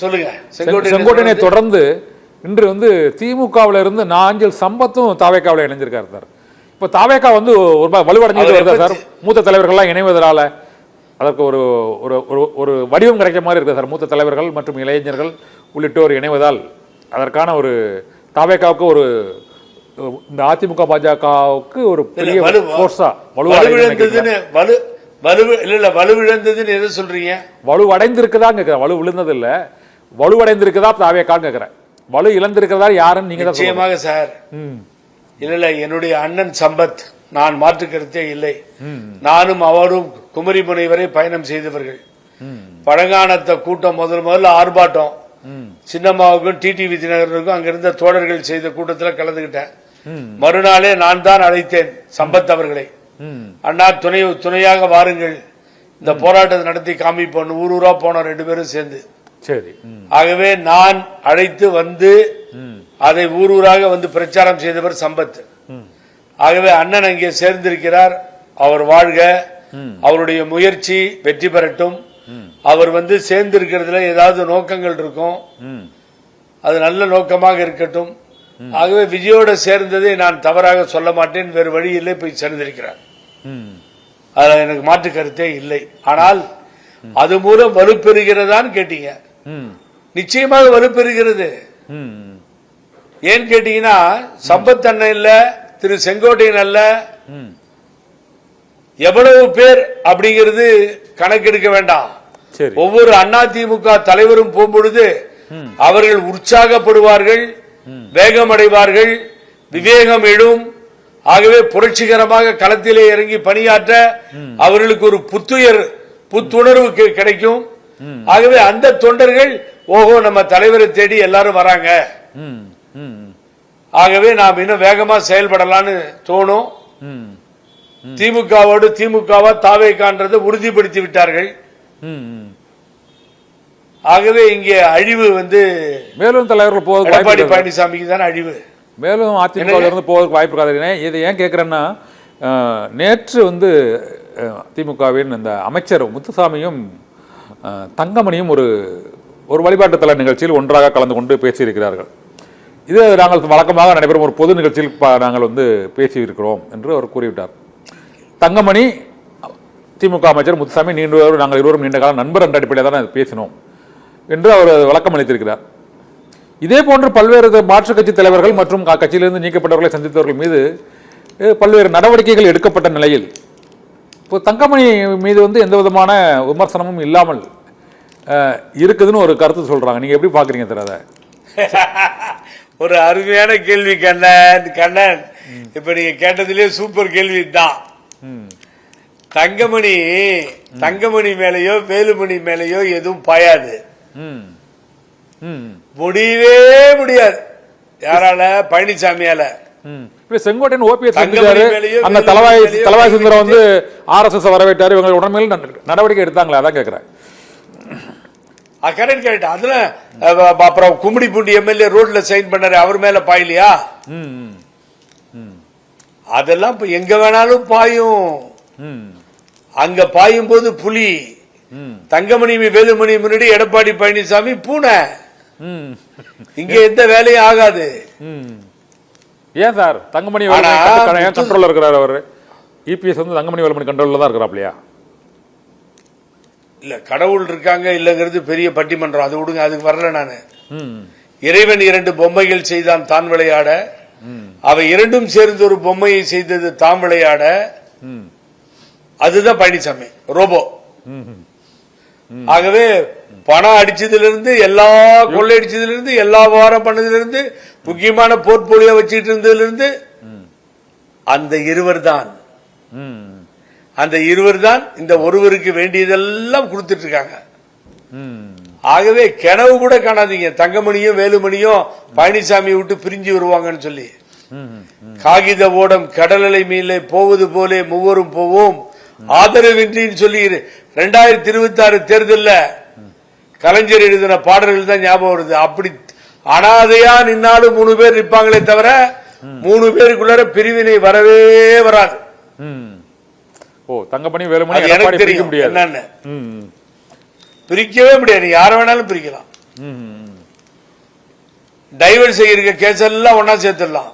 சொல்லுங்க. செங்கோட்டையனை தொடர்ந்து இன்று வந்து திமுகவில் இருந்து நாஞ்சில் சம்பத்தும் தாவேக்காவில் இணைஞ்சிருக்காரு சார். இப்போ தாவேக்கா வந்து ஒரு வலுவடைஞ்சிட்டு வருதா சார்? மூத்த தலைவர்கள்லாம் இணைவதனால அதற்கு ஒரு ஒரு வடிவம் கிடைக்க மாதிரி இருக்குது சார். மூத்த தலைவர்கள் மற்றும் இளைஞர்கள் உள்ளிட்டோர் இணைவதால் அதற்கான ஒரு தாவேக்காவுக்கு ஒரு இந்த அதிமுக பாஜகவுக்கு ஒரு பெரிய ஃபோர்ஸா வலுவிழந்ததுன்னு எதை சொல்றீங்க? வலுவடைந்திருக்குதான் கேட்கிறேன். வலு விழுந்தது இல்ல, வலுவடைந்திருக்குதா தாவேக்கான்னு கேட்கிறேன். வலு இழந்திருக்கிறதா யாருன்னு நீங்க தான் நிச்சயமாக சார். இல்ல என்னுடைய அண்ணன் சம்பத், நான் மாற்று கருத்தே இல்லை. நானும் அவரும் குமரிமுனை வரை பயணம் செய்தவர்கள். பழங்கானத்தை கூட்டம் முதல்ல ஆர்ப்பாட்டம் சின்னம்மாவுக்கும் டிடிவி தினகரனுக்கும் அங்கிருந்த தோழர்கள் செய்த கூட்டத்தில் கலந்துகிட்டேன். மறுநாளே நான் தான் அழைத்தேன் சம்பத் அவர்களை. அண்ணா துணையாக வாருங்கள், இந்த போராட்டத்தை நடத்தி காமிப்போம். ஊரூரா போனோம் 2 பேரும் சேர்ந்து. சரி. ஆகவே நான் அழைத்து வந்து அதை ஊரூராக வந்து பிரச்சாரம் செய்தவர் சம்பத். ஆகவே அண்ணன் அங்கே சேர்ந்திருக்கிறார். அவர் வாழ்க, அவருடைய முயற்சி வெற்றி பெறட்டும். அவர் வந்து சேர்ந்திருக்கிறதுல ஏதாவது நோக்கங்கள் இருக்கும், அது நல்ல நோக்கமாக இருக்கட்டும். ஆகவே விஜயோட சேர்ந்ததை நான் தவறாக சொல்ல மாட்டேன். வேறு வழியிலே போய் சேர்ந்திருக்கிறார், அதுல எனக்கு மாற்று கருத்தே இல்லை. ஆனால் அது மூலம் வலுப்பெறுகிறதான்னு கேட்டீங்க. நிச்சயமாக வலுப்பெறுகிறது. ஏன் கேட்டீங்கன்னா, சம்பத் அண்ணன் இல்ல, திரு செங்கோட்டையன் அல்ல, எவ்வளவு பேர் அப்படிங்கிறது கணக்கெடுக்க வேண்டாம். ஒவ்வொரு அதிமுக தலைவரும் போகும்பொழுது அவர்கள் உற்சாகப்படுவார்கள், வேகமடைவார்கள், விவேகம் எழும். ஆகவே புரட்சிகரமாக களத்திலே இறங்கி பணியாற்ற அவர்களுக்கு ஒரு புத்துணர்வு கிடைக்கும். ஆகவே அந்த தொண்டர்கள் ஓஹோ நம்ம தலைவரை தேடி எல்லாரும் வராங்க, ஆகவே நாம் இன்னும் வேகமா செயல்படலான்னு தோணும். திமுகவோடு திமுகவா தாவேக்கான்றதை உறுதிப்படுத்தி விட்டார்கள். ஆகவே இங்கே அழிவு வந்து மேலும் தலைவர்கள் போவதற்கு எடப்பாடி பழனிசாமிக்கு தான் அழிவு. மேலும் அதிமுகவில் இருந்து போவதற்கு வாய்ப்பு இருக்காது. இதை ஏன் கேட்கிறேன்னா, நேற்று வந்து திமுகவின் இந்த அமைச்சர் முத்துசாமியும் தங்கமணியும் ஒரு வழிபாட்டு தல நிகழ்ச்சியில் ஒன்றாக கலந்து கொண்டு பேசியிருக்கிறார்கள். இது நாங்கள் வழக்கமாக நடைபெறும் ஒரு பொது நிகழ்ச்சியில் நாங்கள் வந்து பேசியிருக்கிறோம் என்று அவர் கூறிவிட்டார். தங்கமணி, திமுக அமைச்சர் முத்துசாமி நாங்கள் இருவரும் நீண்ட காலம் நண்பர் என்ற அடிப்படையில் தான் பேசினோம் என்று அவர் விளக்கம் அளித்திருக்கிறார். இதே போன்று பல்வேறு மாற்றுக் கட்சி தலைவர்கள் மற்றும் கட்சியிலிருந்து நீக்கப்பட்டவர்களை சந்தித்தவர்கள் மீது பல்வேறு நடவடிக்கைகள் எடுக்கப்பட்ட நிலையில் இப்போ தங்கமணி மீது வந்து எந்த விதமான விமர்சனமும் இல்லாமல் இருக்குதுன்னு ஒரு கருத்து சொல்றாங்க. நீங்க எப்படி பாக்குறீங்க சார் அதை? ஒரு அருமையான கேள்வி கண்ணன். இப்ப நீங்க கேட்டதிலே சூப்பர் கேள்வி தான். தங்கமணி மேலேயோ வேலுமணி மேலேயோ எதுவும் பாயாது, முடியவே முடியாது. யாரால? பழனிசாமியால. செங்கோட்டையன் ஓபிஎஸ் அந்த தலவாய் சுந்தரம் வந்து RSS வரவேற்றாரு, இவங்க உடனே நடவடிக்கை எடுத்தாங்களா? அதான் கேட்கிறேன். கரெக்ட். அதுல அப்புறம் கும்மிடிப்பூண்டி எம்எல்ஏ ரோட்ல சைன் பண்ணாரு, அவர் மேல பாயலையா? அதெல்லாம் இப்ப எங்க வேணாலும் பாயும். அங்க பாயும் போது புலி, தங்கமணி வேலுமணி முன்னாடி எடப்பாடி பழனிசாமி பூனை. இங்க எந்த வேலையும் ஆகாது. ஏன் சார் தங்கமணி கண்ட்ரோல்ல இருக்கிறார்? அவர் இபிஎஸ் வந்து தங்கமணி வேலுமணி கண்ட்ரோல்ல தான் இருக்கிறாப்லையா? இல்ல, கடவுள் இருக்காங்க இல்லங்கிறது பெரிய பட்டிமன்றம், அது விடுங்க, அதுக்கு வரல நானு. இறைவன் 2 பொம்மைகள் செய்தான் தான் விளையாட, அவை இரண்டும் சேர்ந்து ஒரு பொம்மையை செய்தது தாம் விளையாட. அதுதான் பழனிசாமி ரோபோ. ஆகவே பணம் அடிச்சதிலிருந்து, எல்லா கொள்ளையடிச்சதிலிருந்து, எல்லா விவகாரம் பண்ணதிலிருந்து, முக்கியமான போர்ட்போலியோ வச்சுட்டு இருந்ததிலிருந்து அந்த இருவர் தான் இந்த ஒருவருக்கு வேண்டியதெல்லாம் கொடுத்துட்டு இருக்காங்க. ஆகவே கனவு கூட காணாதீங்க தங்கமணியும் வேலுமணியும் பழனிசாமி விட்டு பிரிஞ்சு வருவாங்கன்னு சொல்லி. காகித ஓடம் கடலலை மீளே போவது போலே மூவரும் போவோம் ஆதரவின்றின்னு சொல்லி 2026 தேர்தல்ல கலைஞர் எழுதின பாடல்கள் தான் ஞாபகம் வருது. அப்படி அனாதையா நின்னாலும் 3 பேர் நிற்பாங்களே தவிர 3 பேருக்குள்ள பிரிவினை வரவே வராது. தங்கமணி வேலுமணி எனக்கு தெரியும் என்னன்னு பிரிக்கவே முடியாது. யார வேணாலும் பிரிக்கலாம். டைவர்ட் செய்யிருக்க கேஸ் எல்லாம் ஒன்னா சேர்த்துடலாம்.